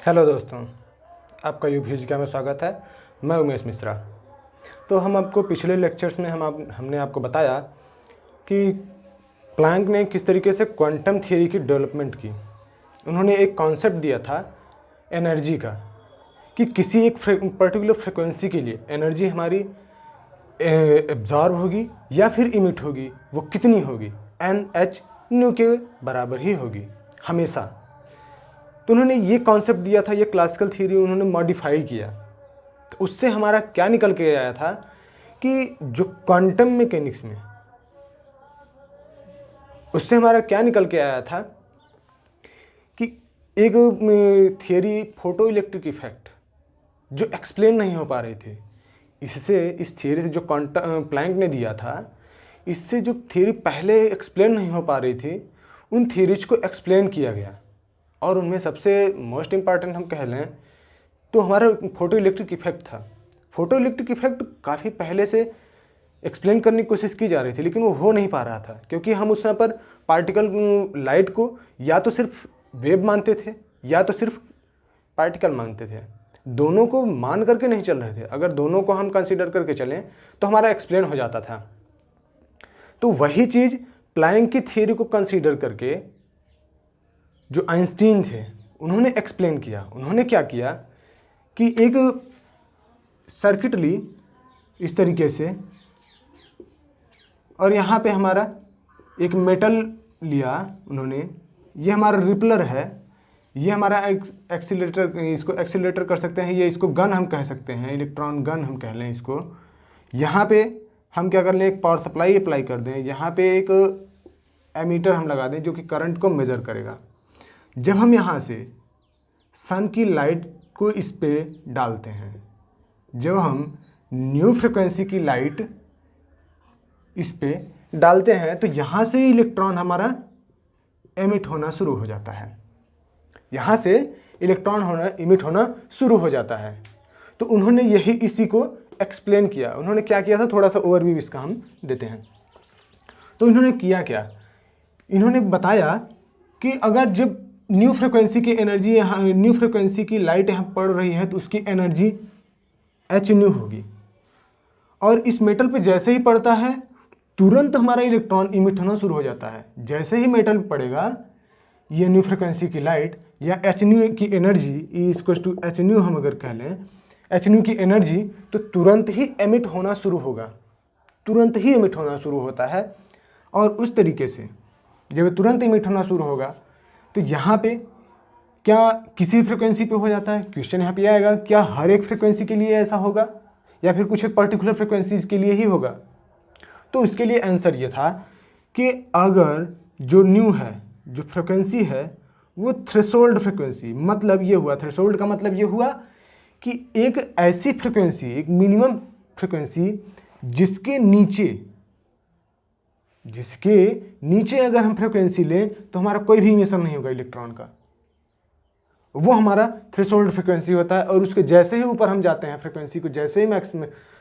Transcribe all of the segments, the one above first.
Hello दोस्तों, आपका यूफिजिका में स्वागत है। मैं उमेश मिश्रा। तो हम आपको पिछले लेक्चर्स में हमने आपको बताया कि प्लैंक ने किस तरीके से क्वांटम थियरी की डेवलपमेंट की। उन्होंने एक कॉन्सेप्ट दिया था एनर्जी का, कि किसी एक पर्टिकुलर फ्रिक्वेंसी के लिए एनर्जी हमारी एब्जॉर्ब होगी या फिर इमिट होगी, वो कितनी होगी, NH के बराबर ही होगी हमेशा। तो उन्होंने ये कॉन्सेप्ट दिया था, ये क्लासिकल थ्योरी उन्होंने मॉडिफाई किया। तो उससे हमारा क्या निकल के आया था कि जो क्वांटम मैकेनिक्स में, उससे हमारा क्या निकल के आया था कि एक थियरी फोटो इलेक्ट्रिक इफेक्ट जो एक्सप्लेन नहीं हो पा रहे थे, इससे इस थियरी से जो क्वांटम प्लैंक ने दिया था, इससे जो थियरी पहले एक्सप्लेन नहीं हो पा रही थी, उन थियरीज को एक्सप्लेन किया गया। और उनमें सबसे मोस्ट इम्पॉर्टेंट हम कह लें तो हमारा फोटो इलेक्ट्रिक इफेक्ट था। फोटो इलेक्ट्रिक इफेक्ट काफ़ी पहले से एक्सप्लेन करने की कोशिश की जा रही थी, लेकिन वो हो नहीं पा रहा था, क्योंकि हम उस समय पर पार्टिकल लाइट को या तो सिर्फ वेव मानते थे या तो सिर्फ पार्टिकल मानते थे। दोनों को मान करके नहीं चल रहे थे। अगर दोनों को हम कंसीडर करके चलें तो हमारा एक्सप्लेन हो जाता था। तो वही चीज़ प्लैंक की थियरी को कंसीडर करके जो आइंस्टीन थे उन्होंने एक्सप्लेन किया। उन्होंने क्या किया कि एक सर्किट ली इस तरीके से, और यहाँ पे हमारा एक मेटल लिया उन्होंने। ये हमारा रिपलर है, ये हमारा एक्सीलरेटर, इसको एक्सीलरेटर कर सकते हैं, ये इसको गन हम कह सकते हैं, इलेक्ट्रॉन गन हम कह लें इसको। यहाँ पे हम क्या कर लें, एक पावर सप्लाई अप्लाई कर दें, यहाँ पे एक एमीटर हम लगा दें जो कि करंट को मेज़र करेगा। जब हम यहाँ से सन की लाइट को इस पे डालते हैं, जब हम न्यू फ्रिक्वेंसी की लाइट इस पे डालते हैं, तो यहाँ से इलेक्ट्रॉन हमारा एमिट होना शुरू हो जाता है। यहाँ से इलेक्ट्रॉन इमिट होना शुरू हो जाता है। तो उन्होंने यही इसी को एक्सप्लेन किया। उन्होंने क्या किया था, थोड़ा सा ओवरव्यू इसका हम देते हैं। तो इन्होंने किया क्या, इन्होंने बताया कि अगर जब न्यू फ्रिक्वेंसी की एनर्जी यहाँ, न्यू फ्रिक्वेंसी की लाइट यहाँ पड़ रही है, तो उसकी एनर्जी H होगी। और इस मेटल पे जैसे ही पड़ता है तुरंत हमारा इलेक्ट्रॉन इमिट होना शुरू हो जाता है। जैसे ही मेटल पे पड़ेगा ये न्यू फ्रिक्वेंसी की लाइट या H की एनर्जी, E = H हम अगर कह लें, H की एनर्जी, तो तुरंत ही एमिट होना शुरू होगा, तुरंत ही एमिट होना शुरू होता है। और उस तरीके से जब तुरंत इमिट होना शुरू होगा तो यहाँ पे क्या किसी फ्रिक्वेंसी पे हो जाता है, क्वेश्चन यहाँ पे आएगा, क्या हर एक फ्रिक्वेंसी के लिए ऐसा होगा या फिर कुछ एक पर्टिकुलर फ्रिक्वेंसीज के लिए ही होगा। तो इसके लिए आंसर ये था कि अगर जो न्यू है, जो फ्रिक्वेंसी है, वो थ्रेशोल्ड फ्रिक्वेंसी, मतलब ये हुआ, थ्रेशोल्ड का मतलब ये हुआ कि एक ऐसी फ्रिक्वेंसी, एक मिनिमम फ्रिक्वेंसी जिसके नीचे अगर हम फ्रिक्वेंसी लें तो हमारा कोई भी इमिशन नहीं होगा इलेक्ट्रॉन का, वो हमारा थ्रेशोल्ड फ्रिक्वेंसी होता है। और उसके जैसे ही ऊपर हम जाते हैं, फ्रिक्वेंसी को जैसे ही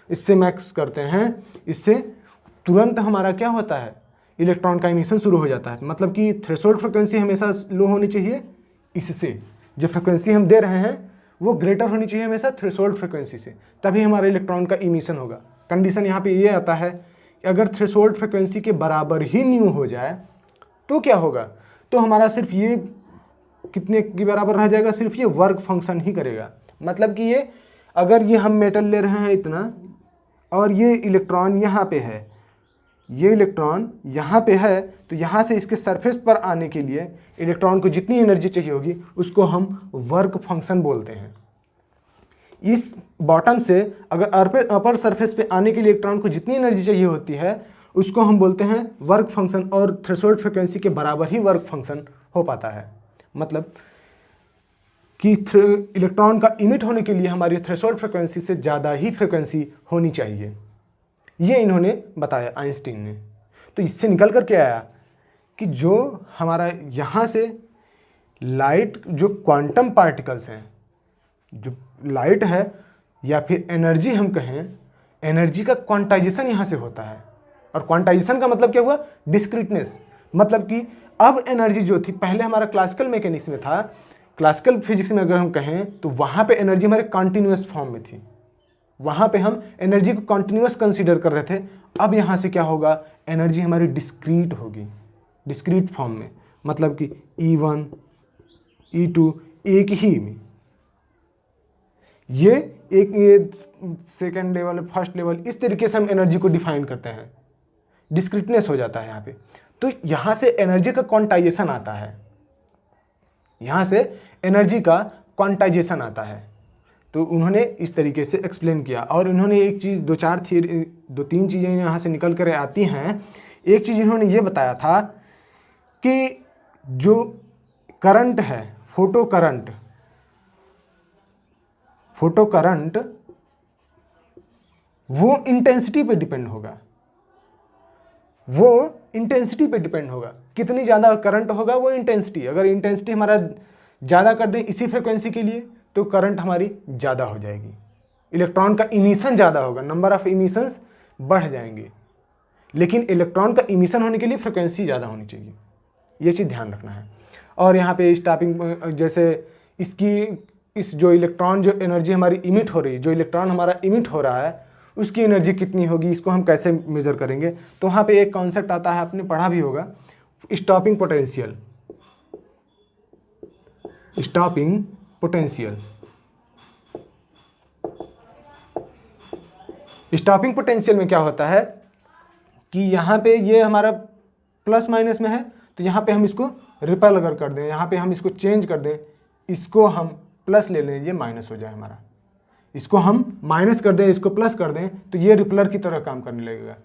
इससे मैक्स करते हैं, इससे तुरंत हमारा क्या होता है, इलेक्ट्रॉन का इमिशन शुरू हो जाता है। मतलब कि थ्रेशोल्ड फ्रिक्वेंसी हमेशा लो होनी चाहिए, इससे जो फ्रिक्वेंसी हम दे रहे हैं वो ग्रेटर होनी चाहिए हमेशा थ्रेशोल्ड फ्रिक्वेंसी से, तभी हमारे इलेक्ट्रॉन का इमिशन होगा। कंडीशन यहाँ पे ये आता है, अगर थ्रेशोल्ड फ्रिक्वेंसी के बराबर ही न्यू हो जाए तो क्या होगा, तो हमारा सिर्फ ये कितने के बराबर रह जाएगा, सिर्फ ये वर्क फंक्शन ही करेगा। मतलब कि ये अगर ये हम मेटल ले रहे हैं इतना, और ये इलेक्ट्रॉन यहाँ पे है, ये इलेक्ट्रॉन यहाँ पे है, तो यहाँ से इसके सरफेस पर आने के लिए इलेक्ट्रॉन को जितनी एनर्जी चाहिए होगी उसको हम वर्क फंक्शन बोलते हैं। इस बॉटम से अगर अपर सरफेस पे आने के लिए इलेक्ट्रॉन को जितनी एनर्जी चाहिए होती है उसको हम बोलते हैं वर्क फंक्शन, और थ्रेशोल्ड फ्रिक्वेंसी के बराबर ही वर्क फंक्शन हो पाता है। मतलब कि इलेक्ट्रॉन का इमिट होने के लिए हमारी थ्रेशोल्ड फ्रिक्वेंसी से ज़्यादा ही फ्रिक्वेंसी होनी चाहिए, ये इन्होंने बताया आइंस्टीन ने। तो इससे निकल कर के आया कि जो हमारा यहाँ से लाइट, जो क्वांटम पार्टिकल्स हैं, जो लाइट है या फिर एनर्जी हम कहें, एनर्जी का क्वांटाइजेशन यहाँ से होता है। और क्वांटाइजेशन का मतलब क्या हुआ, डिस्क्रीटनेस। मतलब कि अब एनर्जी जो थी, पहले हमारा क्लासिकल मैकेनिक्स में था क्लासिकल फिजिक्स में अगर हम कहें तो वहाँ पे एनर्जी हमारे कॉन्टिन्यूस फॉर्म में थी, वहाँ पे हम एनर्जी को कॉन्टिन्यूस कंसीडर कर रहे थे। अब यहाँ से क्या होगा, एनर्जी हमारी डिस्क्रीट होगी, डिस्क्रीट फॉर्म में, मतलब कि E1 E2 एक ही में, ये सेकेंड लेवल फर्स्ट लेवल, इस तरीके से हम एनर्जी को डिफाइन करते हैं, डिस्क्रीटनेस हो जाता है यहाँ पे। तो यहाँ से एनर्जी का क्वांटाइजेशन आता है, यहाँ से एनर्जी का क्वांटाइजेशन आता है। तो उन्होंने इस तरीके से एक्सप्लेन किया। और इन्होंने एक चीज़, दो तीन चीज़ें यहाँ से निकल कर आती हैं। एक चीज़ इन्होंने ये बताया था कि जो करंट है, फोटो करंट वो इंटेंसिटी पे डिपेंड होगा, वो इंटेंसिटी पे डिपेंड होगा। कितनी ज़्यादा करंट होगा वो इंटेंसिटी, अगर इंटेंसिटी हमारा ज़्यादा कर दें इसी फ्रिक्वेंसी के लिए तो करंट हमारी ज़्यादा हो जाएगी, इलेक्ट्रॉन का इमिशन ज़्यादा होगा, नंबर ऑफ इमिशंस बढ़ जाएंगे। लेकिन इलेक्ट्रॉन का इमिशन होने के लिए फ्रिक्वेंसी ज़्यादा होनी चाहिए, ये चीज़ ध्यान रखना है। और यहाँ पे स्टॉपिंग, जैसे इस जो इलेक्ट्रॉन, जो एनर्जी हमारी इमिट हो रही है, जो इलेक्ट्रॉन हमारा इमिट हो रहा है उसकी एनर्जी कितनी होगी, इसको हम कैसे मेज़र करेंगे। तो वहाँ पे एक कॉन्सेप्ट आता है, आपने पढ़ा भी होगा, stopping potential. Stopping potential, stopping potential में क्या होता है कि यहाँ पे ये हमारा प्लस माइनस में है, तो यहाँ पे हम इसको रिपेल अगर कर दें, यहाँ पे हम इसको चेंज कर दें, इसको हम प्लस ले लें, ये माइनस हो जाए हमारा, इसको हम माइनस कर दें, इसको प्लस कर दें, तो ये रिपलर की तरह काम करने लगेगा।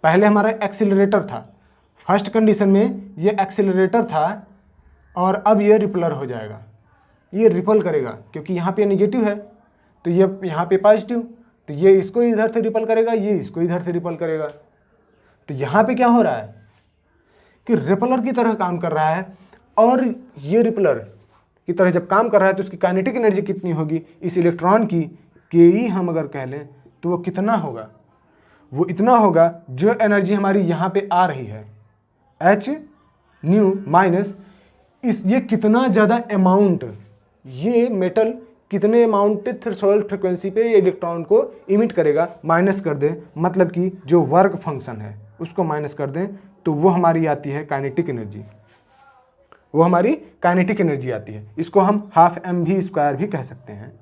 पहले हमारा एक्सीलरेटर था, फर्स्ट कंडीशन में ये एक्सीलरेटर था और अब ये रिपलर हो जाएगा, ये रिपल करेगा क्योंकि यहाँ पे नेगेटिव है, तो ये यहाँ पे पॉजिटिव, तो ये इसको इधर से रिपल करेगा, ये इसको इधर से रिपल करेगा। तो यहाँ पे क्या हो रहा है कि रिपलर की तरह काम कर रहा है। और ये रिपलर की तरह जब काम कर रहा है तो उसकी काइनेटिक एनर्जी कितनी होगी, इस इलेक्ट्रॉन की के हम अगर कह लें तो वो कितना होगा, वो इतना होगा जो एनर्जी हमारी यहाँ पे आ रही है h न्यू माइनस ये कितना ज़्यादा अमाउंट, ये मेटल कितने अमाउंट थ्रेशोल्ड फ्रिक्वेंसी पे ये इलेक्ट्रॉन को इमिट करेगा, माइनस कर दें, मतलब कि जो वर्क फंक्शन है उसको माइनस कर दें, तो वो हमारी आती है काइनेटिक एनर्जी, वो हमारी काइनेटिक एनर्जी आती है। इसको हम हाफ mv² भी कह सकते हैं,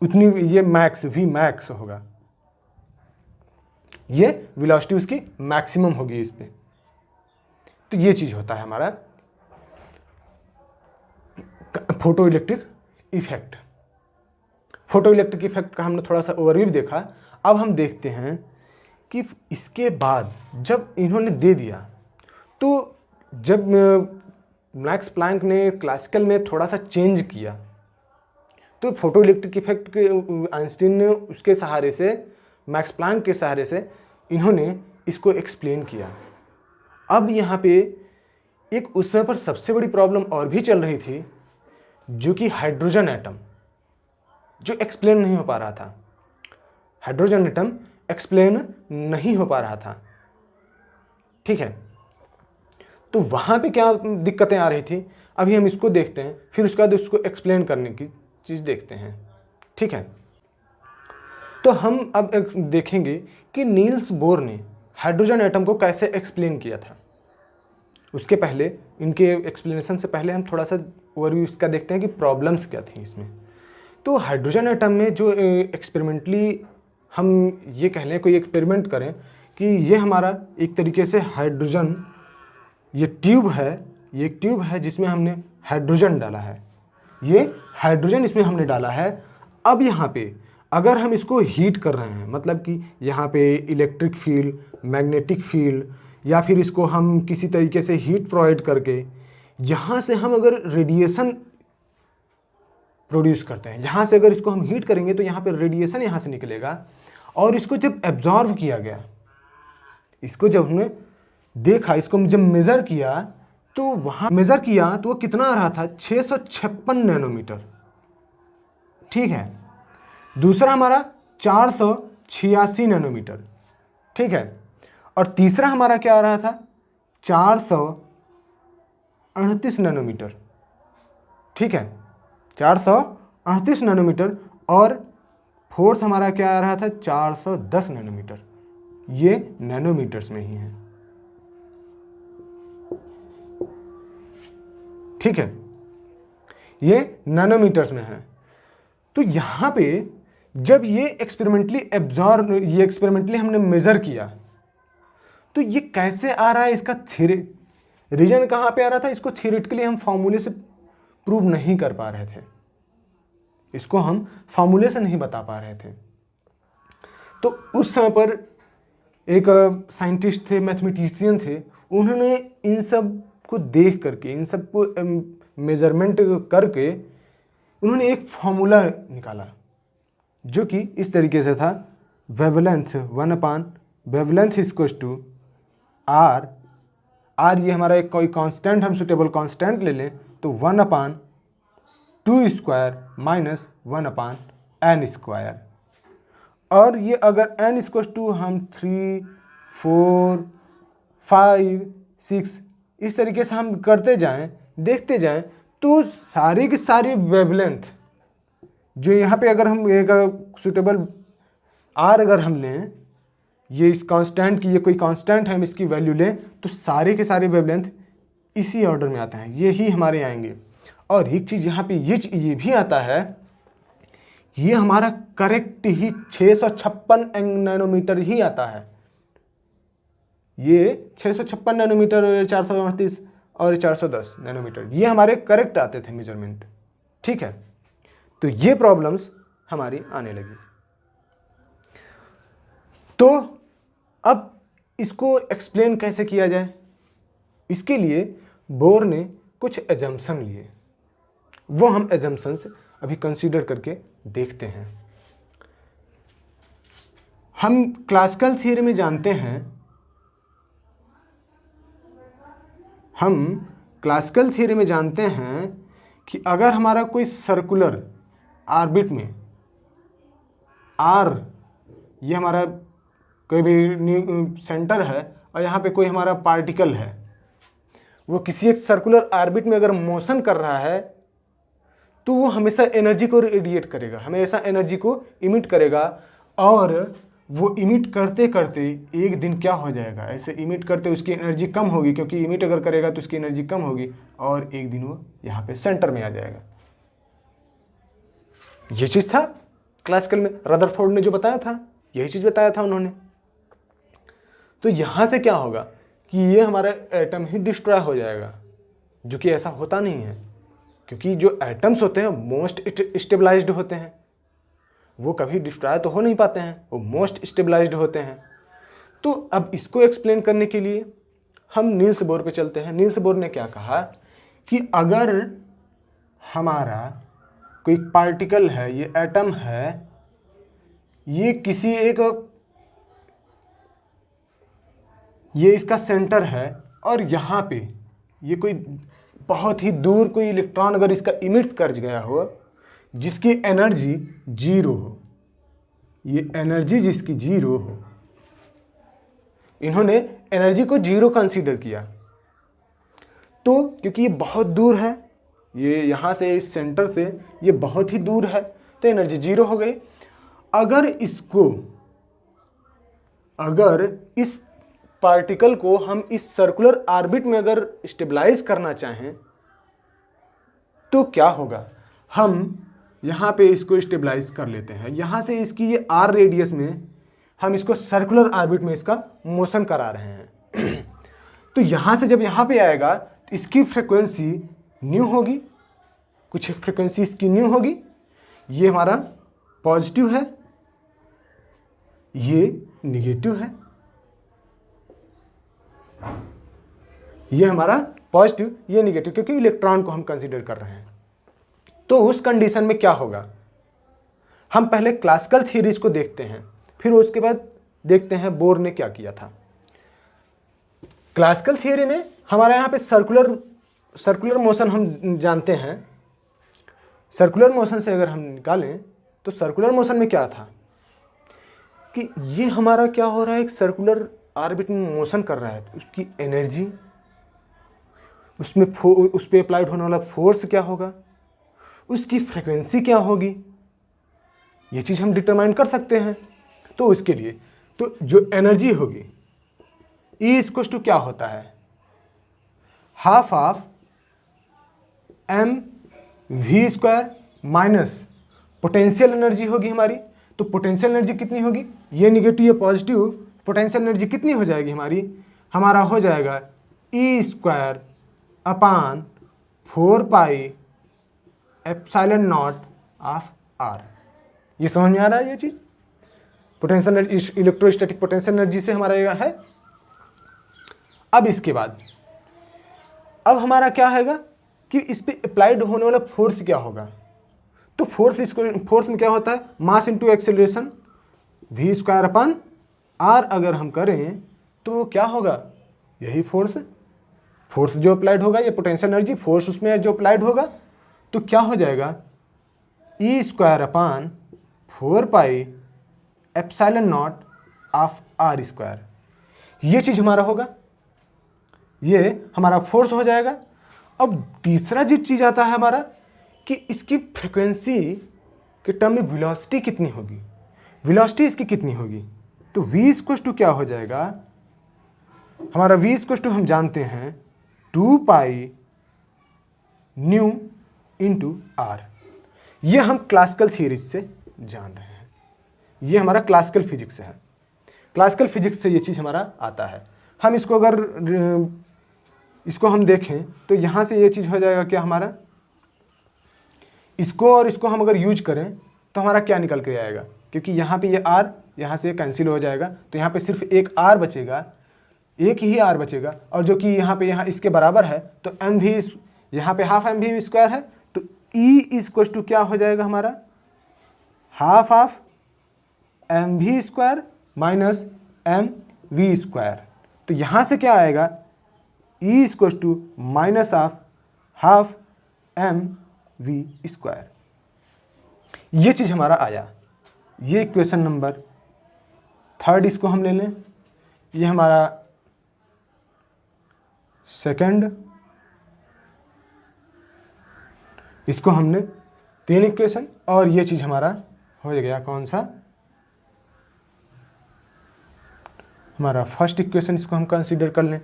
उतनी ये मैक्स v मैक्स होगा, ये वेलोसिटी उसकी मैक्सिमम होगी इस पे। तो ये चीज़ होता है हमारा photo electric effect. Photo electric effect का हमने थोड़ा सा ओवरव्यू देखा। अब हम देखते हैं कि इसके बाद जब इन्होंने दे दिया, तो जब मैक्स प्लैंक ने क्लासिकल में थोड़ा सा चेंज किया, तो फोटो इलेक्ट्रिक इफेक्ट के आइंस्टीन ने उसके सहारे से, मैक्स प्लैंक के सहारे से इन्होंने इसको एक्सप्लेन किया। अब यहाँ पे एक उस समय पर सबसे बड़ी प्रॉब्लम और भी चल रही थी, जो कि हाइड्रोजन एटम, जो एक्सप्लेन नहीं हो पा रहा था। हाइड्रोजन एटम एक्सप्लेन नहीं हो पा रहा था, ठीक है। तो वहाँ पे क्या दिक्कतें आ रही थी, अभी हम इसको देखते हैं, फिर उसके बाद उसको एक्सप्लेन करने की चीज़ देखते हैं, ठीक है। तो हम अब देखेंगे कि नील्स बोर ने हाइड्रोजन एटम को कैसे एक्सप्लेन किया था। उसके पहले, इनके एक्सप्लेनेशन से पहले हम थोड़ा सा ओवरव्यू इसका देखते हैं कि प्रॉब्लम्स क्या थी इसमें। तो हाइड्रोजन एटम में जो एक्सपेरिमेंटली हम ये कह लें, कोई एक्सपेरिमेंट करें कि ये हमारा एक तरीके से हाइड्रोजन, ये ट्यूब है, ये एक ट्यूब है जिसमें हमने हाइड्रोजन डाला है, ये हाइड्रोजन इसमें हमने डाला है। अब यहाँ पे अगर हम इसको हीट कर रहे हैं, मतलब कि यहाँ पे इलेक्ट्रिक फील्ड, मैग्नेटिक फील्ड, या फिर इसको हम किसी तरीके से हीट प्रोवाइड करके यहाँ से हम अगर रेडिएशन प्रोड्यूस करते हैं, यहाँ से अगर इसको हम हीट करेंगे तो यहाँ पे रेडिएशन यहाँ से निकलेगा। और इसको जब एब्जॉर्व किया गया, इसको जब हमने देखा, इसको जब मेज़र किया, तो वहाँ मेज़र किया तो वो कितना आ रहा था, 656 नैनोमीटर, ठीक है। दूसरा हमारा 486 नैनोमीटर, ठीक है। और तीसरा हमारा क्या आ रहा था, 438 नैनोमीटर, ठीक है, 438 नैनोमीटर, और फोर्स हमारा क्या आ रहा था, 410 नैनोमीटर। ये नैनोमीटर्स में ही है, ठीक है, ये नैनोमीटर्स में है। तो यहाँ पे जब ये एक्सपेरिमेंटली हमने मेजर किया, तो ये कैसे आ रहा है, इसका रीजन कहाँ पे आ रहा था, इसको थियोरेटिकली हम फार्मूले से प्रूव नहीं कर पा रहे थे, इसको हम फार्मूले से नहीं बता पा रहे थे। तो उस समय पर एक साइंटिस्ट थे, मैथमेटिशियन थे, उन्होंने इन सब को देख करके, इन सब को मेजरमेंट करके उन्होंने एक फार्मूला निकाला जो कि इस तरीके से था, wavelength 1/, wavelength equals to R, ये हमारा एक कोई कांस्टेंट, हम सुटेबल कांस्टेंट ले लें तो 1/2² माइनस 1/n²। और ये अगर n इक्वल्स टू हम 3, 4, 5, 6 इस तरीके से हम करते जाएं, देखते जाएं, तो सारी की सारी वेवलेंथ जो यहाँ पे अगर हम एक सुटेबल r अगर हम लें, ये इस कांस्टेंट की, ये कोई कांस्टेंट है, हम इसकी वैल्यू लें, तो सारे के सारे वेवलेंथ इसी ऑर्डर में आते हैं, ये ही हमारे आएंगे। और एक चीज़ यहाँ पे ये भी आता है, ये हमारा करेक्ट ही 656 नैनोमीटर ही आता है। ये 656 नैनोमीटर, 438 और 410 नैनोमीटर, ये हमारे करेक्ट आते थे मेजरमेंट, ठीक है। तो ये प्रॉब्लम्स हमारी आने लगी। तो अब इसको एक्सप्लेन कैसे किया जाए, इसके लिए बोर ने कुछ एजम्पशन लिए, वो हम एजम्पशंस अभी कंसीडर करके देखते हैं। हम क्लासिकल थियरी में जानते हैं, कि अगर हमारा कोई सर्कुलर ऑर्बिट में r, ये हमारा कोई भी सेंटर है और यहाँ पे कोई हमारा पार्टिकल है, वो किसी एक सर्कुलर ऑर्बिट में अगर मोशन कर रहा है, तो वो हमेशा एनर्जी को रेडिएट करेगा, हमेशा एनर्जी को इमिट करेगा। और वो इमिट करते करते एक दिन क्या हो जाएगा, ऐसे इमिट करते उसकी एनर्जी कम होगी, क्योंकि इमिट अगर करेगा तो उसकी एनर्जी कम होगी, और एक दिन वो यहाँ पे सेंटर में आ जाएगा। ये चीज़ था क्लासिकल में, रदरफोर्ड ने जो बताया था, यही चीज़ बताया था उन्होंने। तो यहाँ से क्या होगा कि ये हमारा एटम ही डिस्ट्रॉय हो जाएगा, जो कि ऐसा होता नहीं है, क्योंकि जो एटम्स होते हैं मोस्ट स्टेबलाइज्ड होते हैं, वो कभी डिस्ट्रॉय तो हो नहीं पाते हैं, वो मोस्ट स्टेबलाइज्ड होते हैं। तो अब इसको एक्सप्लेन करने के लिए हम नील्स बोर पे चलते हैं। नील्स बोर ने क्या कहा कि अगर हमारा कोई पार्टिकल है, ये एटम है, ये किसी एक, ये इसका सेंटर है, और यहाँ पे ये कोई बहुत ही दूर कोई इलेक्ट्रॉन अगर इसका इमिट कर गया हो, जिसकी एनर्जी 0 हो, ये एनर्जी जिसकी 0 हो, इन्होंने एनर्जी को 0 कंसीडर किया। तो क्योंकि ये बहुत दूर है, ये यहाँ से इस सेंटर से ये बहुत ही दूर है, तो एनर्जी 0 हो गई। अगर इस पार्टिकल को हम इस सर्कुलर ऑर्बिट में अगर स्टेबलाइज करना चाहें, तो क्या होगा, हम यहाँ पे इसको स्टेबलाइज कर लेते हैं, यहाँ से इसकी ये r रेडियस में हम इसको सर्कुलर ऑर्बिट में इसका मोशन करा रहे हैं। तो यहाँ से जब यहाँ पे आएगा, तो इसकी फ्रीक्वेंसी न्यू होगी, कुछ फ्रीक्वेंसी इसकी न्यू होगी। ये हमारा पॉजिटिव है, ये निगेटिव है, ये हमारा पॉजिटिव, ये निगेटिव, क्योंकि इलेक्ट्रॉन को हम कंसीडर कर रहे हैं। तो उस कंडीशन में क्या होगा, हम पहले क्लासिकल थियरीज को देखते हैं, फिर उसके बाद देखते हैं बोर ने क्या किया था। क्लासिकल थियरी में हमारा यहाँ पे सर्कुलर मोशन हम जानते हैं। सर्कुलर मोशन से अगर हम निकालें, तो सर्कुलर मोशन में क्या था कि ये हमारा क्या हो रहा है, एक सर्कुलर ऑर्बिट में मोशन कर रहा है, तो उसकी एनर्जी उसमें उस पर अप्लाइड होने वाला फोर्स क्या होगा, उसकी फ्रिक्वेंसी क्या होगी, ये चीज़ हम डिटरमाइन कर सकते हैं। तो उसके लिए तो जो एनर्जी होगी E इक्वल टू क्या होता है, half of M V square minus potential energy होगी हमारी। तो पोटेंशियल एनर्जी कितनी होगी, ये निगेटिव या पॉजिटिव, पोटेंशियल एनर्जी कितनी हो जाएगी हमारा हो जाएगा E square upon 4 pi epsilon naught of R। ये समझ में आ रहा है ये चीज़, potential energy electrostatic potential energy से हमारा ये है। अब इसके बाद अब हमारा क्या हैगा कि इस पे अप्लाइड होने वाला फोर्स क्या होगा। तो फोर्स में क्या होता है, mass into acceleration V square upon R अगर हम करें तो क्या होगा, यही फोर्स जो अप्लाइड होगा, ये पोटेंशियल एनर्जी फोर्स उसमें जो अप्लाइड होगा, तो क्या हो जाएगा E square upon 4 pi epsilon naught of R square. ये चीज़ हमारा होगा, ये हमारा फोर्स हो जाएगा। अब तीसरा जो चीज़ आता है हमारा कि इसकी फ्रिक्वेंसी के टर्म में वेलोसिटी कितनी होगी, वेलोसिटी इसकी कितनी होगी। तो v इक्वल टू क्या हो जाएगा हमारा, v इक्वल टू हम जानते हैं 2 पाई न्यू इंटू आर। ये हम क्लासिकल थ्योरी से जान रहे हैं, ये हमारा क्लासिकल फिजिक्स है, क्लासिकल फिजिक्स से ये चीज़ हमारा आता है। हम इसको अगर इसको हम देखें तो यहाँ से ये चीज़ हो जाएगा क्या हमारा, इसको और इसको हम अगर यूज करें तो हमारा क्या निकल के आएगा, क्योंकि यहाँ पे ये R यहाँ से कैंसिल हो जाएगा, तो यहाँ पे सिर्फ एक R बचेगा, एक ही R बचेगा, और जो कि यहाँ इसके बराबर है, तो एम भी यहाँ पे हाफ एम वी स्क्वायर है, तो E इक्वल टू क्या हो जाएगा हमारा, half of M V square minus M V square. तो यहाँ से क्या आएगा, E equal to minus of half M V square. ये चीज़ हमारा आया, ये इक्वेशन नंबर 3 इसको हम ले लें, ये हमारा सेकंड, इसको हमने 3 इक्वेशन, और ये चीज़ हमारा हो गया कौन सा, हमारा फर्स्ट इक्वेशन, इसको हम कंसीडर कर लें।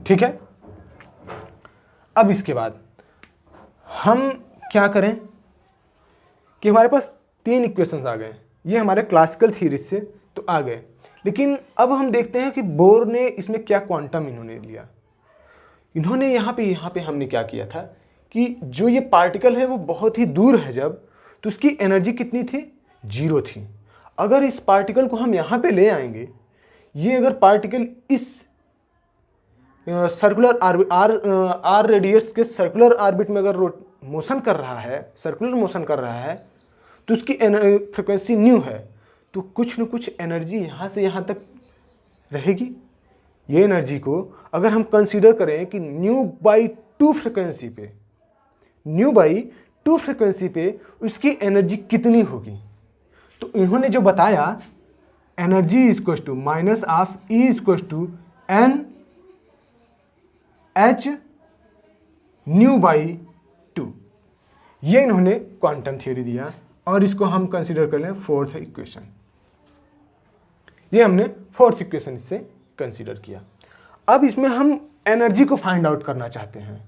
ठीक है, अब इसके बाद हम क्या करें कि हमारे पास 3 इक्वेशंस आ गए, ये हमारे क्लासिकल थ्योरी से तो आ गए, लेकिन अब हम देखते हैं कि बोर ने इसमें क्या क्वांटम इन्होंने लिया। इन्होंने यहाँ पे हमने क्या किया था कि जो ये पार्टिकल है वो बहुत ही दूर है जब, तो उसकी एनर्जी कितनी थी, 0 थी। अगर इस पार्टिकल को हम यहाँ पे ले आएंगे, ये अगर पार्टिकल इस सर्कुलर आर रेडियस के सर्कुलर ऑर्बिट में अगर मोशन कर रहा है, सर्कुलर मोशन कर रहा है, तो उसकी फ्रिक्वेंसी न्यू है, तो कुछ न कुछ एनर्जी यहाँ से यहाँ तक रहेगी। ये एनर्जी को अगर हम कंसीडर करें कि न्यू बाई 2 फ्रिक्वेंसी पे उसकी एनर्जी कितनी होगी, तो इन्होंने जो बताया energy equal to minus of E equal to N H nu by 2, ये इन्होंने क्वांटम थ्योरी दिया, और इसको हम कंसीडर कर लें 4th इक्वेशन। ये हमने 4th इक्वेशन इससे कंसीडर किया। अब इसमें हम एनर्जी को फाइंड आउट करना चाहते हैं,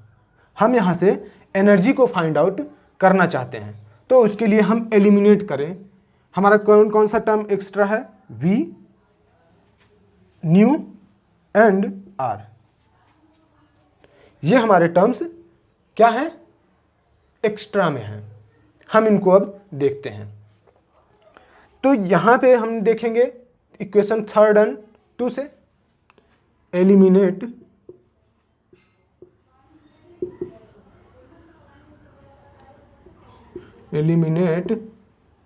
हम यहाँ से एनर्जी को फाइंड आउट करना चाहते हैं, तो उसके लिए हम एलिमिनेट करें। हमारा कौन कौन सा टर्म एक्स्ट्रा है, V, न्यू एंड R। ये हमारे टर्म्स क्या हैं, एक्स्ट्रा में हैं। हम इनको अब देखते हैं। तो यहाँ पे हम देखेंगे इक्वेशन 3 एंड 2 से एलिमिनेट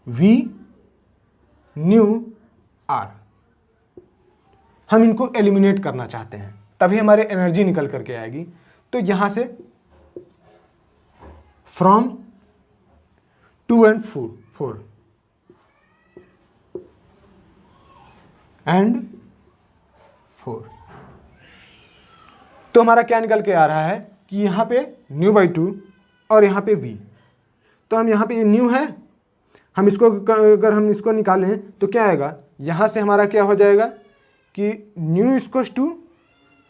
V न्यू R। हम इनको एलिमिनेट करना चाहते हैं, तभी हमारे एनर्जी निकल करके आएगी। तो यहाँ से फ्रॉम 2 and 4 एंड 4, तो हमारा क्या निकल के आ रहा है कि यहाँ पे ν/2 और यहाँ पे v। तो हम यहाँ पे ये न्यू है, हम इसको अगर हम इसको निकालें तो क्या आएगा, यहाँ से हमारा क्या हो जाएगा कि न्यू इक्वल्स टू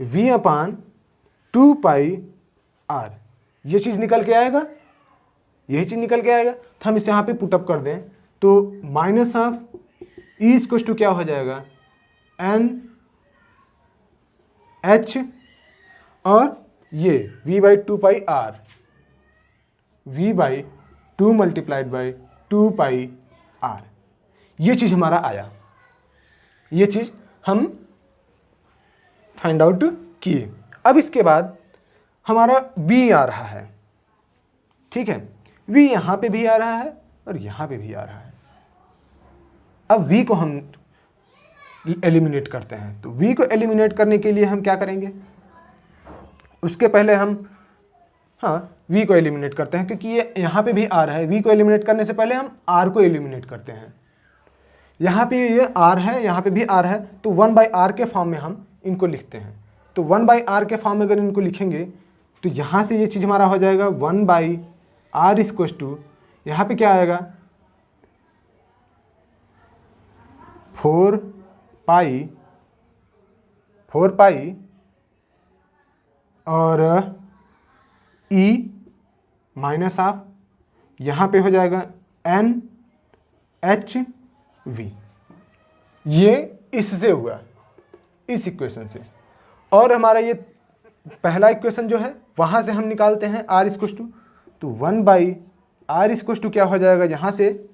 v/2πr, ये चीज़ निकल के आएगा, यही चीज़ निकल के आएगा। तो हम इसे यहाँ पे पुटअप कर दें तो minus of E equals to क्या हो जाएगा, NH और ये v/2πr, v/2 multiplied by 2πr, ये चीज़ हमारा आया, ये चीज़ हम फाइंड आउट किए। अब इसके बाद हमारा v आ रहा है, ठीक है, v यहाँ पे भी आ रहा है और यहाँ पे भी आ रहा है। अब v को हम एलिमिनेट करते हैं, तो v को एलिमिनेट करने के लिए हम क्या करेंगे, उसके पहले हम v को एलिमिनेट करते हैं, क्योंकि ये यहाँ पे भी r है। v को एलिमिनेट करने से पहले हम r को एलिमिनेट करते हैं। यहाँ पे ये r है, यहाँ पे भी r है, तो 1/r के फॉर्म में हम इनको लिखते हैं। तो 1/r के फॉर्म में अगर इनको लिखेंगे तो यहाँ से ये चीज़ हमारा हो जाएगा 1/r इक्वल्स टू, यहाँ पे क्या आएगा 4π और e माइनस ऑफ, यहाँ पे हो जाएगा NHV। ये इससे हुआ, इस इक्वेशन से। और हमारा ये पहला इक्वेशन जो है वहाँ से हम निकालते हैं r इक्वल्स टू, तो 1/r इक्वल्स टू क्या हो जाएगा, यहाँ से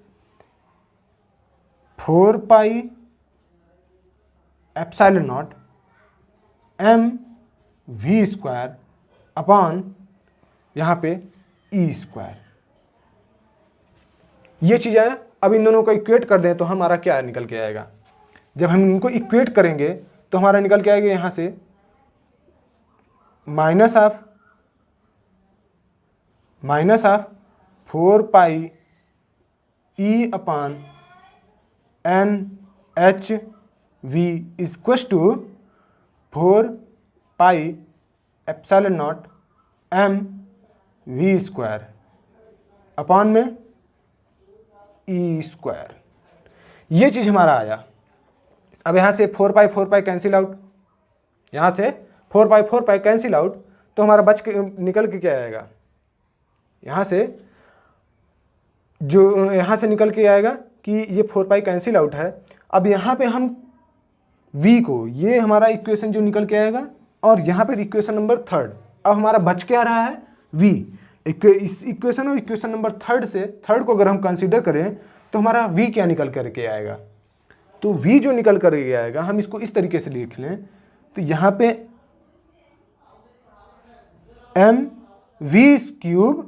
4πε0 mv² अपॉन यहाँ पे e²। ये चीज़ है। अब इन दोनों को इक्वेट कर दें तो हमारा क्या निकल के आएगा, जब हम इनको इक्वेट करेंगे तो हमारा निकल के आएगा यहाँ से minus of 4πe upon NHV equals to 4πε0 mv² upon m e²। ये चीज़ हमारा आया। अब यहाँ से 4π कैंसिल आउट, यहाँ से 4π कैंसिल आउट, तो हमारा बच के निकल के क्या आएगा, यहाँ से जो यहाँ से निकल के आएगा कि ये 4π कैंसिल आउट है। अब यहाँ पे हम v को, ये हमारा इक्वेशन जो निकल के आएगा, और यहाँ पे इक्वेशन नंबर 3। अब हमारा बच क्या रहा है v, इस इक्वेशन और इक्वेशन नंबर 3 से, 3 को अगर हम कंसीडर करें तो हमारा v क्या निकल करके आएगा, तो v जो निकल करके आएगा हम इसको इस तरीके से लिख लें, तो यहाँ पे mv³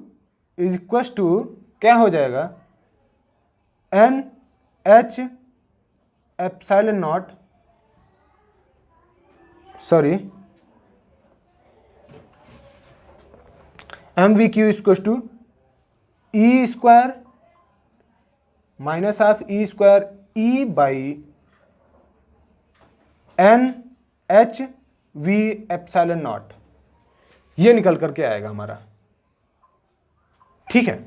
इज इक्वल टू क्या हो जाएगा, NH epsilon sorry mvq equal to e² minus of e² e/NHV epsilon, ये निकल करके आएगा हमारा, ठीक है,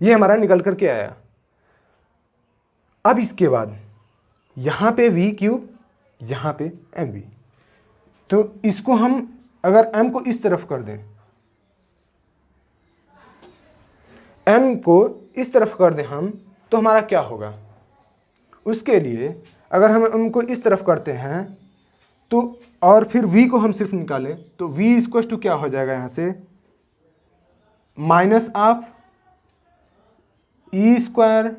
ये हमारा निकल करके आया। अब इसके बाद यहाँ पे v³, यहाँ पे mv, तो इसको हम अगर m को इस तरफ कर दें, m को इस तरफ कर दें हम, तो हमारा क्या होगा, उसके लिए अगर हम m को इस तरफ करते हैं तो, और फिर v को हम सिर्फ निकालें, तो v इक्वल टू क्या हो जाएगा, यहाँ से minus of e²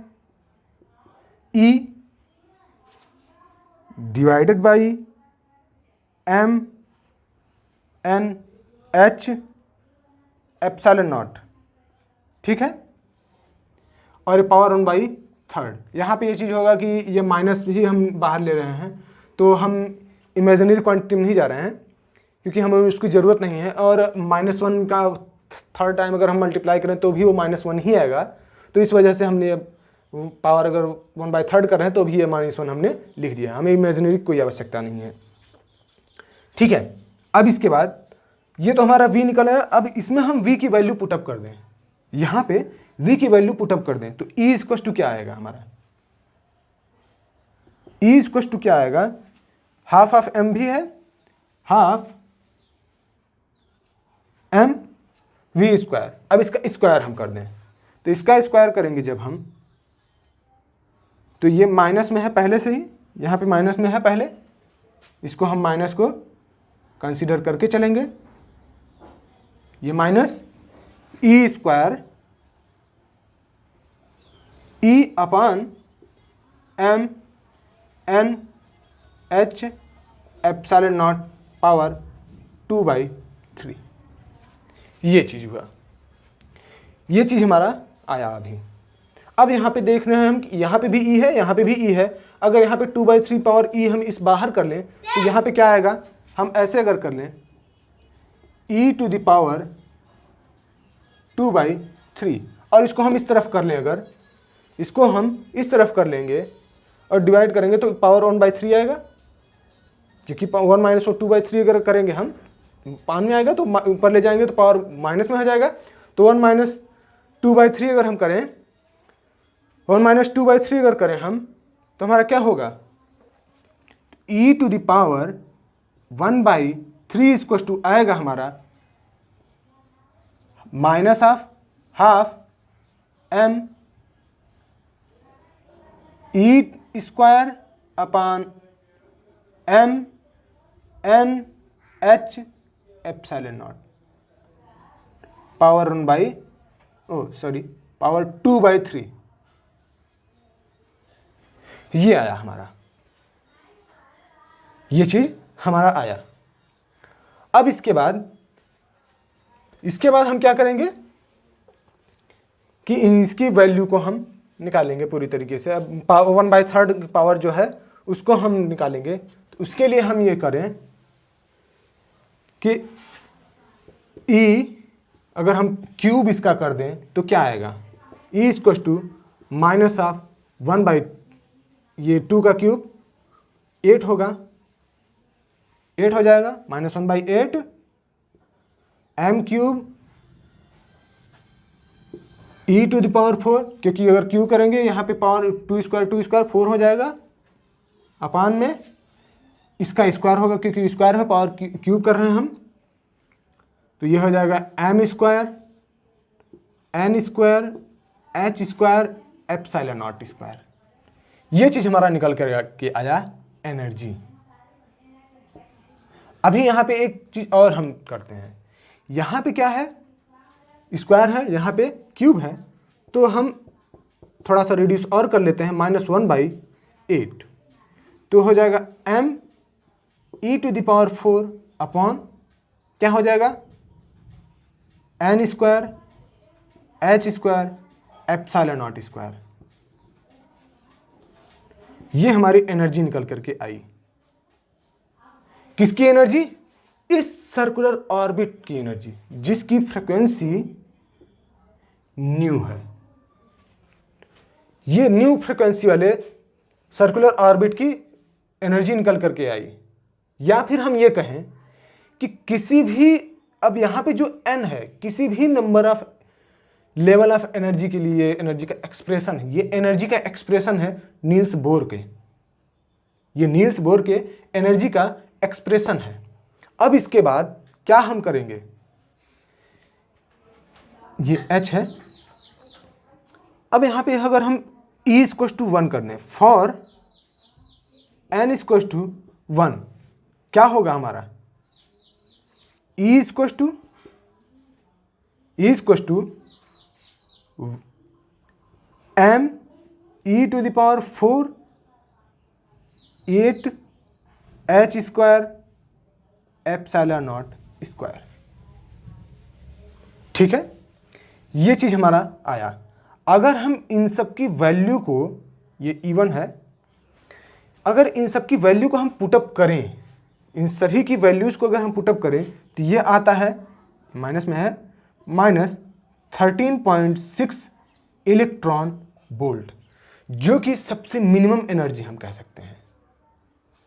e divided by mNH epsilon, ठीक है, और पावर 1/3। यहाँ पे ये चीज़ होगा कि ये माइनस भी हम बाहर ले रहे हैं, तो हम इमेजिनरी क्वांटिटी में नहीं जा रहे हैं, क्योंकि हमें उसकी ज़रूरत नहीं है। और -1 का 3rd टाइम अगर हम मल्टीप्लाई करें तो भी वो -1 ही आएगा, तो इस वजह से हमने पावर अगर 1/3 कर रहे हैं तो भी ये -1 हमने लिख दिया, हमें इमेजिनरी कोई आवश्यकता नहीं है, ठीक है। अब इसके बाद ये तो हमारा v निकल आया। अब इसमें हम v की वैल्यू पुटअप कर दें, यहाँ पे v की वैल्यू पुटअप कर दें तो E इक्वल टू क्या आएगा हमारा, E इक्वल टू क्या आएगा, हाफ ऑफ m भी है, हाफ m v स्क्वायर। अब इसका स्क्वायर हम कर दें तो इसका स्क्वायर करेंगे जब हम, तो ये माइनस में है पहले से ही, यहाँ पे माइनस में है पहले, इसको हम माइनस को कंसीडर करके चलेंगे। ये minus E square E upon M N H epsilon naught power 2/3, ये चीज़ हुआ, ये चीज़ हमारा आया अभी। अब यहाँ पे देख रहे हैं हम कि यहाँ पे भी ई है, यहाँ पे भी ई है। अगर यहाँ पे 2/3 पावर ई हम इस बाहर कर लें तो यहाँ पे क्या आएगा, हम ऐसे अगर कर लें e टू द पावर 2/3 और इसको हम इस तरफ कर लें, अगर इसको हम इस तरफ कर लेंगे और डिवाइड करेंगे तो पावर 1/3 आएगा, क्योंकि 1 माइनस 2/3 अगर करेंगे हम पान में आएगा तो ऊपर ले जाएंगे तो पावर माइनस में आ जाएगा। तो 1 माइनस 2/3 अगर हम करें, 1 माइनस 2/3 अगर करें हम तो हमारा क्या होगा, e to the power 1/3 equal to आएगा हमारा minus of half m E square upon m n h epsilon naught power 2/3, ये आया हमारा, ये चीज हमारा आया। अब इसके बाद हम क्या करेंगे कि इसकी वैल्यू को हम निकालेंगे पूरी तरीके से। अब 1/3 पावर जो है उसको हम निकालेंगे, तो उसके लिए हम ये करें कि E अगर हम क्यूब इसका कर दें तो क्या आएगा, E equal to minus of 2 का क्यूब 8 होगा, 8 हो जाएगा, माइनस 1/8 m cube e to the power 4, क्योंकि अगर क्यूब करेंगे यहाँ पे पावर 2 स्क्वायर 4 हो जाएगा, अपान में इसका स्क्वायर होगा क्योंकि स्क्वायर में पावर क्यूब कर रहे हैं हम, तो ये हो जाएगा m square n square h square epsilon naught square. ये चीज़ हमारा निकल कर के आया एनर्जी। अभी यहाँ पे एक चीज़ और हम करते हैं, यहाँ पे क्या है, स्क्वायर है, यहाँ पे क्यूब है, तो हम थोड़ा सा रिड्यूस और कर लेते हैं, -1/8, तो हो जाएगा m e to the power 4 upon क्या हो जाएगा, n square h square epsilon naught square. ये हमारी एनर्जी निकल करके आई। किसकी एनर्जी, इस सर्कुलर ऑर्बिट की एनर्जी, जिसकी फ्रीक्वेंसी न्यू है। ये न्यू फ्रीक्वेंसी वाले सर्कुलर ऑर्बिट की एनर्जी निकल करके आई। या फिर हम ये कहें कि किसी भी, अब यहां पे जो n है, किसी भी number of level of energy के लिए एनर्जी का एक्सप्रेशन है, ये एनर्जी का एक्सप्रेशन है नील्स बोर के, ये नील्स बोर के एनर्जी का एक्सप्रेशन है। अब इसके बाद क्या हम करेंगे, ये h है, अब यहां पे अगर हम E = 1 कर दें फॉर n = 1, क्या होगा हमारा, E = m e to the power 4 8 h square epsilon naught square. ठीक है, ये चीज हमारा आया। अगर हम इन सब की वैल्यू को, ये E1 है, अगर इन सब की वैल्यू को हम पुटअप करें, इन सभी की वैल्यूज को अगर हम पुटअप करें तो ये आता है, माइनस में है, -13.6 इलेक्ट्रॉन वोल्ट, जो कि सबसे मिनिमम एनर्जी हम कह सकते हैं।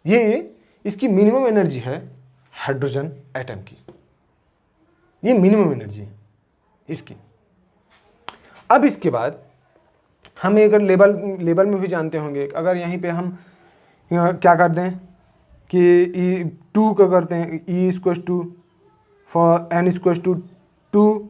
ये इसकी मिनिमम एनर्जी है हाइड्रोजन एटम की। ये मिनिमम एनर्जी है इसकी। अब इसके बाद हम अगर लेवल में भी जानते होंगे, अगर यहीं पे हम क्या कर दें कि टू का करते हैं, E equals to for N equals to two,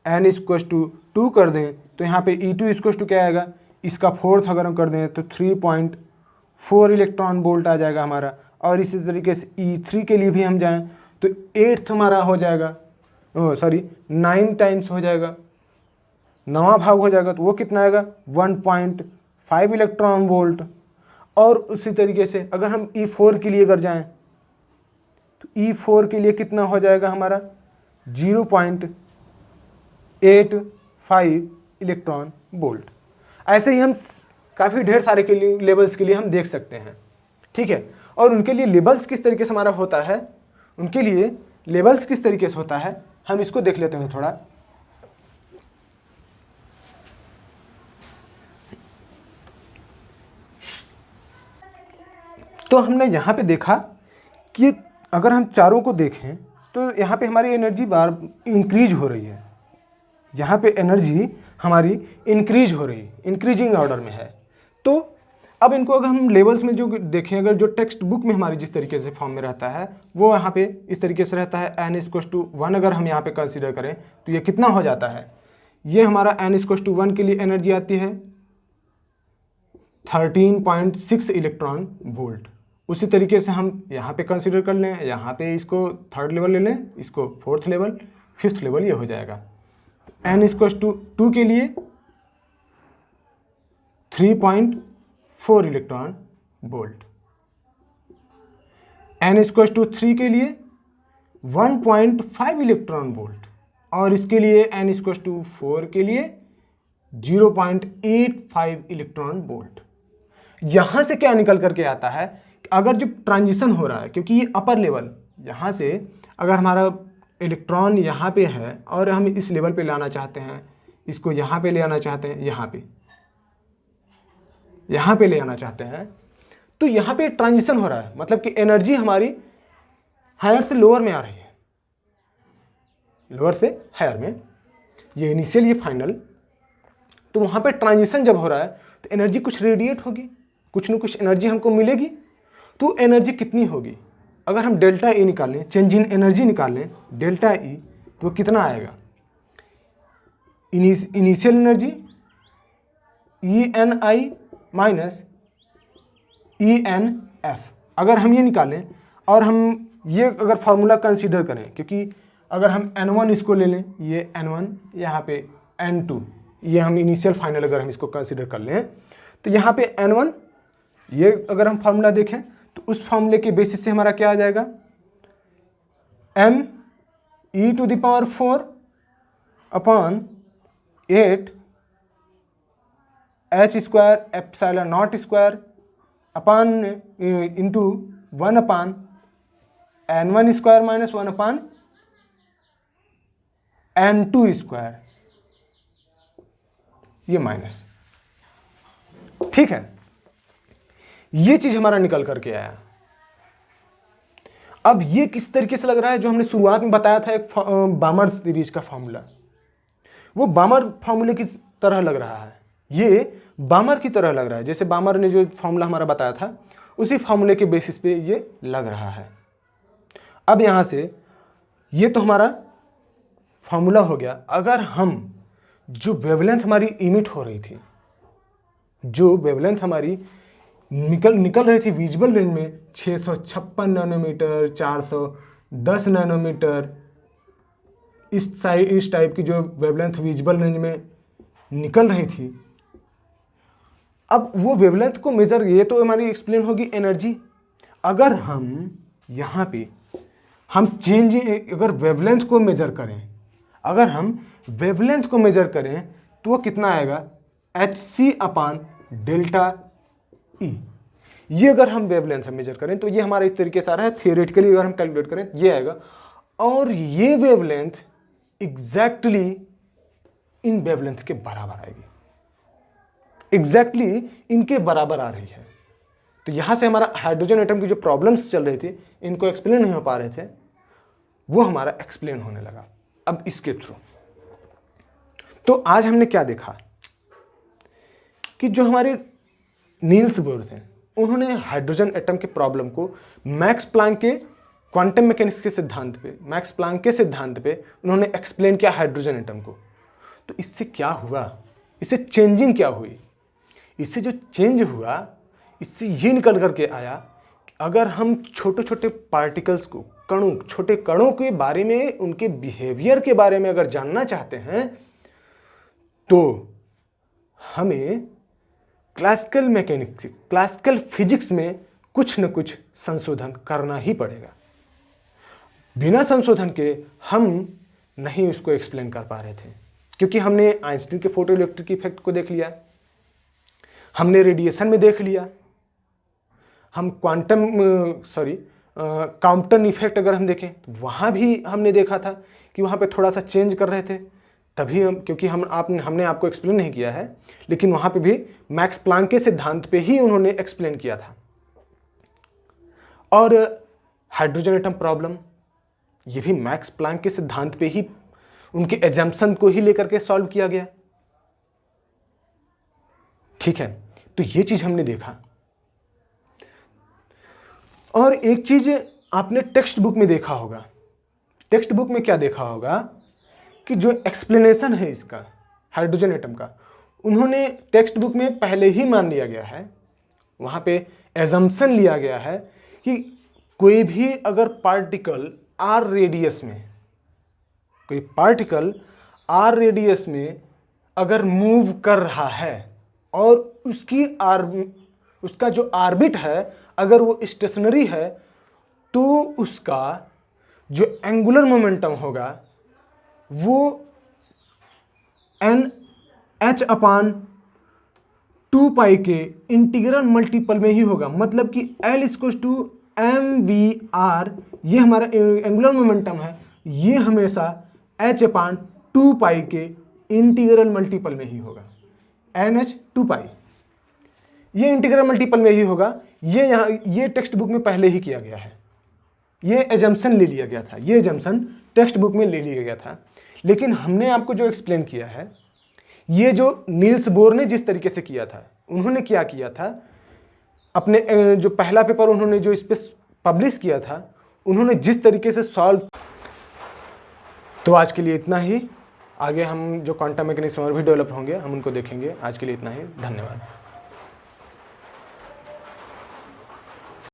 N equals to two कर दें तो यहाँ पे ई टू इक्वल्स टू क्या आएगा, इसका फोर्थ अगर हम कर दें तो 3.4 इलेक्ट्रॉन वोल्ट आ जाएगा हमारा। और इसी तरीके से E3 के लिए भी हम जाएं तो 8th हमारा हो जाएगा, 9 टाइम्स हो जाएगा, 9वां भाग हो जाएगा, तो वो कितना आएगा 1.5 इलेक्ट्रॉन वोल्ट। और उसी तरीके से अगर हम E4 के लिए अगर जाएं तो E4 के लिए कितना हो जाएगा हमारा 0.85 इलेक्ट्रॉन वोल्ट। ऐसे ही हम काफ़ी ढेर सारे के लिए लेवल्स के लिए हम देख सकते हैं, ठीक है। और उनके लिए लेवल्स किस तरीके से हमारा होता है, उनके लिए लेवल्स किस तरीके से होता है हम इसको देख लेते हैं थोड़ा। तो हमने यहाँ पे देखा कि अगर हम चारों को देखें तो यहाँ पे हमारी एनर्जी बार इंक्रीज हो रही है, यहाँ पे एनर्जी हमारी इंक्रीज हो रही है, इंक्रीजिंग ऑर्डर में है। तो अब इनको अगर हम लेवल्स में जो देखें, अगर जो टेक्स्ट बुक में हमारी जिस तरीके से फॉर्म में रहता है वो यहाँ पे इस तरीके से रहता है, n इक्वल्स टू 1 अगर हम यहाँ पे कंसीडर करें तो ये कितना हो जाता है, ये हमारा n इक्वल्स टू 1 के लिए एनर्जी आती है 13.6 इलेक्ट्रॉन वोल्ट। उसी तरीके से हम यहाँ पे कंसीडर कर लें, यहाँ पे इसको थर्ड लेवल ले लें, इसको फोर्थ लेवल, फिफ्थ लेवल ये हो जाएगा। n इक्वल्स टू 2 के लिए 3.4 electron volt, n equals to 3 के लिए 1.5 इलेक्ट्रॉन वोल्ट, और इसके लिए n इक्वल्स टू 4 के लिए 0.85 इलेक्ट्रॉन वोल्ट। यहां से क्या निकल करके आता है, अगर जो ट्रांजिशन हो रहा है, क्योंकि ये अपर लेवल, यहाँ से अगर हमारा इलेक्ट्रॉन यहाँ पे है और हम इस लेवल पे लाना चाहते हैं, इसको यहाँ पे ले आना चाहते हैं, यहाँ पे ले आना चाहते हैं, तो यहाँ पे ट्रांजिशन हो रहा है, मतलब कि एनर्जी हमारी हायर से लोअर में आ रही है, लोअर से हायर में, ये इनिशियल ये फाइनल। तो वहाँ पे ट्रांजिशन जब हो रहा है तो एनर्जी कुछ रेडिएट होगी, कुछ न कुछ एनर्जी हमको मिलेगी। तो एनर्जी कितनी होगी, अगर हम डेल्टा ई निकालें, चेंज इन एनर्जी निकालें डेल्टा ई, तो कितना आएगा, initial energy ENI minus ENF। अगर हम ये निकालें और हम ये अगर फार्मूला कंसीडर करें, क्योंकि अगर हम N1 इसको ले लें, ये N1, यहाँ पे N2, ये हम इनिशियल फाइनल अगर हम इसको कंसीडर कर लें, तो यहाँ पे N1, ये अगर हम फार्मूला देखें तो उस फार्मूले के बेसिस से हमारा क्या आ जाएगा, m(e⁴ upon 8 h² epsilon naught square upon into 1 upon n1 square minus 1 upon n2 square, ये माइनस, ठीक है। ये चीज हमारा निकल करके आया। अब ये किस तरीके से लग रहा है, जो हमने शुरुआत में बताया था एक बामर सीरीज का फॉर्मूला, वो बामर फॉर्मूले की तरह लग रहा है, ये बामर की तरह लग रहा है। जैसे बामर ने जो फॉर्मूला हमारा बताया था उसी फॉर्मूले के बेसिस पे ये लग रहा है। अब यहां से ये तो हमारा फॉर्मूला हो गया। अगर हम जो वेवलेंथ हमारी इमिट हो रही थी, जो वेवलेंथ हमारी निकल रही थी विजिबल रेंज में 656 नैनोमीटर, 410 नैनोमीटर, इस टाइप की जो वेवलेंथ विजिबल रेंज में निकल रही थी, अब वो वेवलेंथ को मेजर, ये तो हमारी एक्सप्लेन होगी एनर्जी। अगर हम यहाँ पे हम चेंज, अगर वेवलेंथ को मेजर करें, अगर हम वेवलेंथ को मेजर करें तो वो कितना आएगा, hc अपान डेल्टा ई। ये अगर हम वेवलेंथ मेजर करें तो ये हमारा इस तरीके से आ रहा है, थियोरेटिकली अगर हम कैलकुलेट करें ये आएगा। और ये वेवलेंथ एग्जैक्टली इन वेवलेंथ के बराबर आएगी, एग्जैक्टली इनके बराबर आ रही है। तो यहां से हमारा हाइड्रोजन एटम की जो प्रॉब्लम्स चल रही थी, इनको एक्सप्लेन नहीं हो पा रहे थे, वो हमारा एक्सप्लेन होने लगा अब इसके थ्रू। तो आज हमने क्या देखा कि जो हमारे नील्स बोर थे उन्होंने हाइड्रोजन एटम के प्रॉब्लम को मैक्स प्लैंक के क्वांटम मैकेनिक्स के सिद्धांत पे, मैक्स प्लैंक के सिद्धांत पे उन्होंने एक्सप्लेन किया हाइड्रोजन एटम को। तो इससे क्या हुआ, इससे चेंजिंग क्या हुई? इससे जो चेंज हुआ, इससे ये निकल करके आया कि अगर हम छोटे छोटे पार्टिकल्स को, कणों, छोटे कणों के बारे में, उनके बिहेवियर के बारे में अगर जानना चाहते हैं तो हमें क्लासिकल मैकेनिक्स, क्लासिकल फिजिक्स में कुछ न कुछ संशोधन करना ही पड़ेगा। बिना संशोधन के हम नहीं उसको एक्सप्लेन कर पा रहे थे, क्योंकि हमने आइंस्टीन के फोटो इलेक्ट्रिक इफेक्ट को देख लिया, हमने रेडिएशन में देख लिया, हम कॉम्पटन इफेक्ट अगर हम देखें तो वहाँ भी हमने देखा था कि वहाँ पे थोड़ा सा चेंज कर रहे थे, तभी हम, क्योंकि हमने आपको एक्सप्लेन नहीं किया है, लेकिन वहाँ पे भी मैक्स प्लैंक के सिद्धांत पे ही उन्होंने एक्सप्लेन किया था। और हाइड्रोजन एटम प्रॉब्लम, ये भी मैक्स प्लैंक के सिद्धांत पे ही, उनके एजम्पशन को ही लेकर के सॉल्व किया गया। ठीक है, तो ये चीज हमने देखा। और एक चीज आपने टेक्स्ट बुक में देखा होगा, टेक्स्ट बुक में क्या देखा होगा कि जो एक्सप्लेनेशन है इसका, हाइड्रोजन एटम का, उन्होंने टेक्स्ट बुक में पहले ही मान लिया गया है, वहाँ पे एजम्पशन लिया गया है कि कोई भी अगर पार्टिकल आर रेडियस में, कोई पार्टिकल आर रेडियस में अगर मूव कर रहा है और उसका जो ऑर्बिट है अगर वो स्टेशनरी है, तो उसका जो एंगुलर मोमेंटम होगा वो NH/2π के इंटीग्रल मल्टीपल में ही होगा। मतलब कि L = mv/r, ये हमारा एंगुलर मोमेंटम है, ये हमेशा h/2π के इंटीग्रल मल्टीपल में ही होगा। NH/2π ये इंटीग्रल मल्टीपल में ही होगा। ये टेक्स्ट बुक में पहले ही किया गया है, ये एजम्पशन ले लिया गया था, ये एजम्पशन टेक्स्ट बुक में ले लिया गया था। लेकिन हमने आपको जो एक्सप्लेन किया है, ये जो नील्स बोर ने जिस तरीके से किया था, उन्होंने क्या किया था, अपने जो पहला पेपर उन्होंने जो इस पे पब्लिश किया था, उन्होंने जिस तरीके से सॉल्व। तो आज के लिए इतना ही, आगे हम जो क्वांटम मैकेनिक्स और भी डेवलप होंगे हम उनको देखेंगे। आज के लिए इतना ही, धन्यवाद।